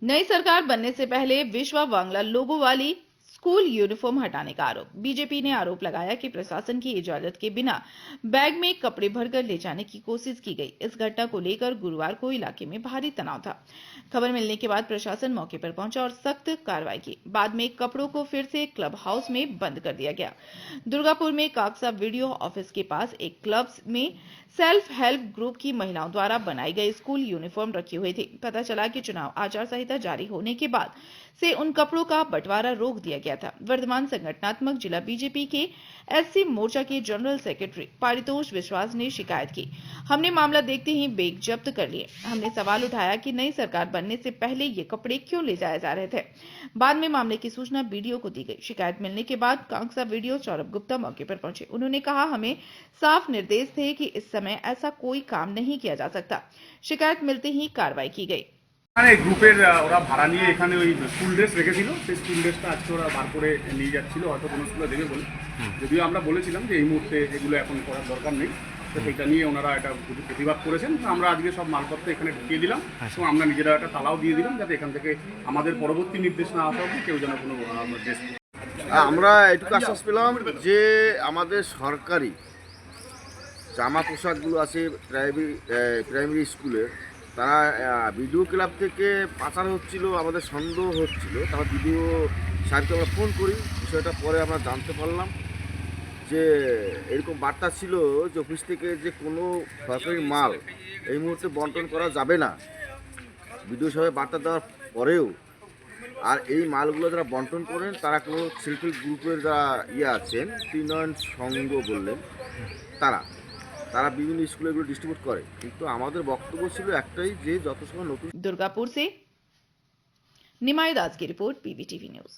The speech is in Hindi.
नई सरकार बनने से पहले विश्वा बांग्ला लोगो वाली स्कूल यूनिफॉर्म हटाने का आरोप। बीजेपी ने आरोप लगाया कि प्रशासन की इजाजत के बिना बैग में कपड़े भरकर ले जाने की कोशिश की गई। इस घटना को लेकर गुरुवार को इलाके में भारी तनाव था। खबर मिलने के बाद प्रशासन मौके पर पहुंचा और सख्त कार्रवाई की। बाद में कपड़ों को फिर से क्लब हाउस में बंद कर दिया गया। दुर्गापुर में काकसा वीडियो ऑफिस के पास एक क्लब में सेल्फ हेल्प ग्रुप की महिलाओं द्वारा बनाई गई स्कूल यूनिफॉर्म रखी हुई थी। पता चला कि चुनाव आचार संहिता जारी होने के बाद से उन कपड़ों का बंटवारा रोक दिया गया था। वर्तमान संगठनात्मक जिला बीजेपी के एससी मोर्चा के जनरल सेक्रेटरी पारितोष विश्वास ने शिकायत की। हमने मामला देखते ही बैग जब्त कर लिए। हमने सवाल उठाया कि नई सरकार बनने से पहले ये कपड़े क्यों ले जाए जा रहे थे। बाद में मामले की सूचना बीडीओ को दी गई। शिकायत मिलने के बाद कांगसा वीडियो सौरभ गुप्ता मौके पर पहुंचे। उन्होंने कहा, हमें साफ निर्देश थे कि इस समय ऐसा कोई काम नहीं किया जा सकता। शिकायत मिलते ही कार्रवाई की गई। মানে গ্রুপের ওরা ভাড়া নিয়ে এখানে ওই স্কুল ড্রেস রেখেছিল, সেই স্কুল ড্রেসটা আজকে ওরা বার করে নিয়ে যাচ্ছিল, হয়তো কোনো স্কুলে দেবে বলে। যদিও আমরা বলেছিলাম যে এই মুহূর্তে এগুলো এখন করার দরকার নেই, তো সেটা নিয়ে ওনারা একটা প্রতিবাদ করেছেন। তো আমরা আজকে সব মালপত্র এখানে ঢুকিয়ে দিলাম এবং আমরা নিজেরা একটা তালাও দিয়ে দিলাম, যাতে এখান থেকে আমাদের পরবর্তী নির্দেশ না আসা অবধি কেউ যেন কোনো ড্রেস। আমরা এটুকু আশ্বাস পেলাম যে আমাদের সরকারি জামা পোশাকগুলো আছে প্রাইমারি স্কুলের, তারা বিডিও ক্লাব থেকে পাচার হচ্ছিল, আমাদের সন্দেহ হচ্ছিল। তারপর বিডিও সাহেবকে আমরা ফোন করি, বিষয়টা পরে আমরা জানতে পারলাম যে এরকম বার্তা ছিল যে অফিস থেকে যে কোনো সরকারি মাল এই মুহূর্তে বন্টন করা যাবে না। বিডিও সাহেব বার্তা দেওয়ার পরেও আর এই মালগুলো যারা বন্টন করেন তারা কোনো সেলফ হেল্প গ্রুপের যারা আছেন, ত্রিনয়ন সংঘ বললেন, তারা বিভিন্ন স্কুলে এগুলো ডিস্ট্রিবিউট করে। কিন্তু আমাদের বক্তব্য ছিল একটাই, যে যত সময় নতুন। दुर्गापुर से निमाई दास की रिपोर्ट, पीवीटीवी न्यूज।